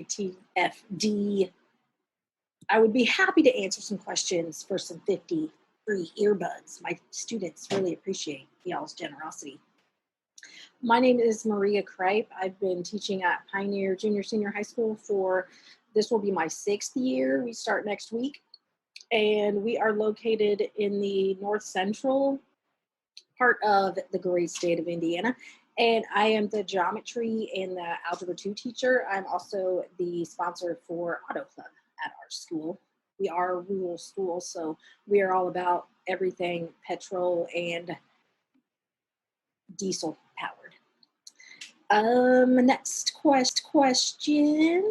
ITFD. I would be happy to answer some questions for some 50 free earbuds. My students really appreciate y'all's generosity. My name is Maria Cripe. I've been teaching at Pioneer Junior Senior High School this will be my 6th year. We start next week. And we are located in the north central part of the great state of Indiana. And I am the geometry and the algebra 2 teacher. I'm also the sponsor for Auto Club at our school. We are a rural school, so we are all about everything petrol and diesel powered. Next question.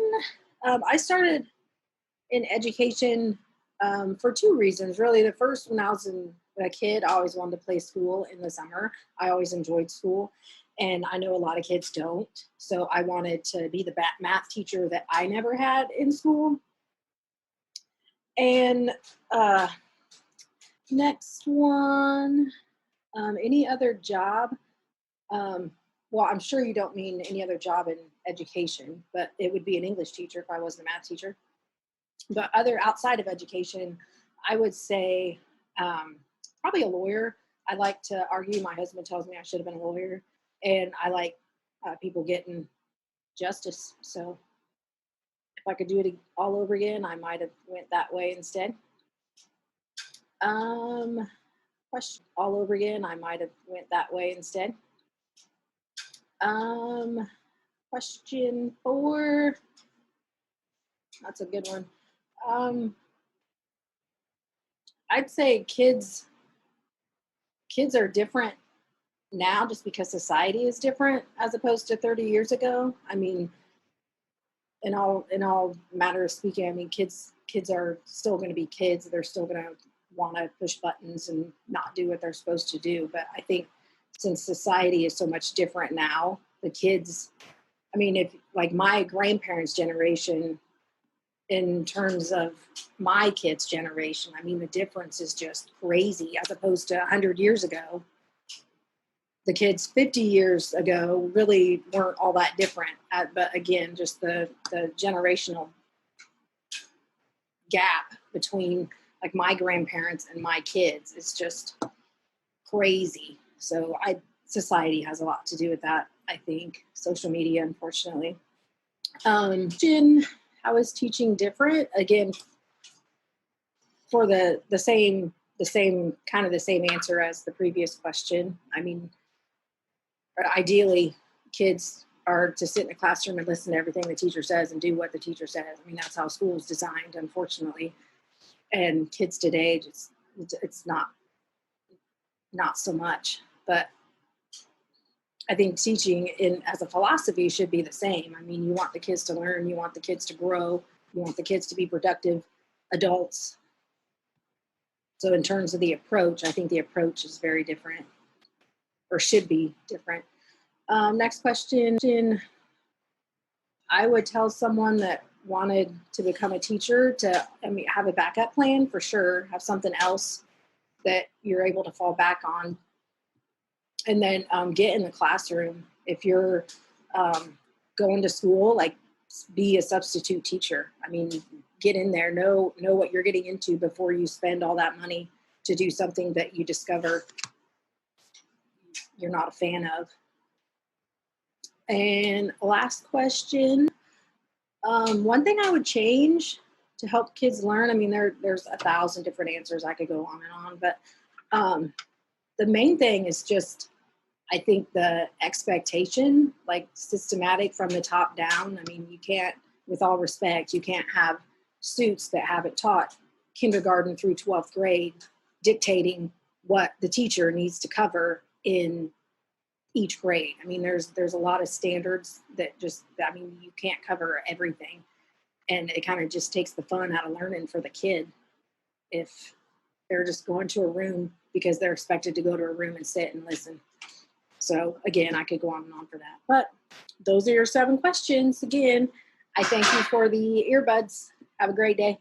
I started in education for 2 reasons. Really, the first, when I was a kid, I always wanted to play school in the summer. I always enjoyed school, and I know a lot of kids don't. So I wanted to be the math teacher that I never had in school. And next one, any other job? Well, I'm sure you don't mean any other job in education, but it would be an English teacher if I wasn't a math teacher. But outside of education, I would say probably a lawyer. I like to argue. My husband tells me I should have been a lawyer, and I like people getting justice. So if I could do it all over again, I might have went that way instead. Question all over again, I might have went that way instead. Question 4. That's a good one. I'd say kids are different now just because society is different as opposed to 30 years ago. I mean, in all matter of speaking, I mean, kids are still going to be kids. They're still going to want to push buttons and not do what they're supposed to do. But I think since society is so much different now, the kids, I mean, if like my grandparents' generation, in terms of my kids' generation, I mean, the difference is just crazy as opposed to 100 years ago. The kids 50 years ago really weren't all that different. But again, just the generational gap between like my grandparents and my kids is just crazy. So society has a lot to do with that, I think. Social media, unfortunately. How is teaching different? Again, for the same answer as the previous question. I mean, ideally, kids are to sit in a classroom and listen to everything the teacher says and do what the teacher says. I mean, that's how school is designed, unfortunately. And kids today, it's not so much. But I think teaching as a philosophy should be the same. I mean, you want the kids to learn, you want the kids to grow, you want the kids to be productive adults. So in terms of the approach, I think the approach is very different, or should be different. Next question. I would tell someone that wanted to become a teacher to have a backup plan for sure, have something else that you're able to fall back on. And then get in the classroom. If you're going to school, like be a substitute teacher. I mean, get in there, know what you're getting into before you spend all that money to do something that you discover you're not a fan of. And last question. One thing I would change to help kids learn, I mean, there's 1,000 different answers. I could go on and on, but the main thing is just, I think the expectation, like systematic from the top down. I mean, you can't, with all respect, you can't have students that haven't taught kindergarten through 12th grade dictating what the teacher needs to cover in each grade. I mean, there's a lot of standards that just, I mean, you can't cover everything. And it kind of just takes the fun out of learning for the kid if they're just going to a room because they're expected to go to a room and sit and listen. So again, I could go on and on for that. But those are your 7 questions. Again, I thank you for the earbuds. Have a great day.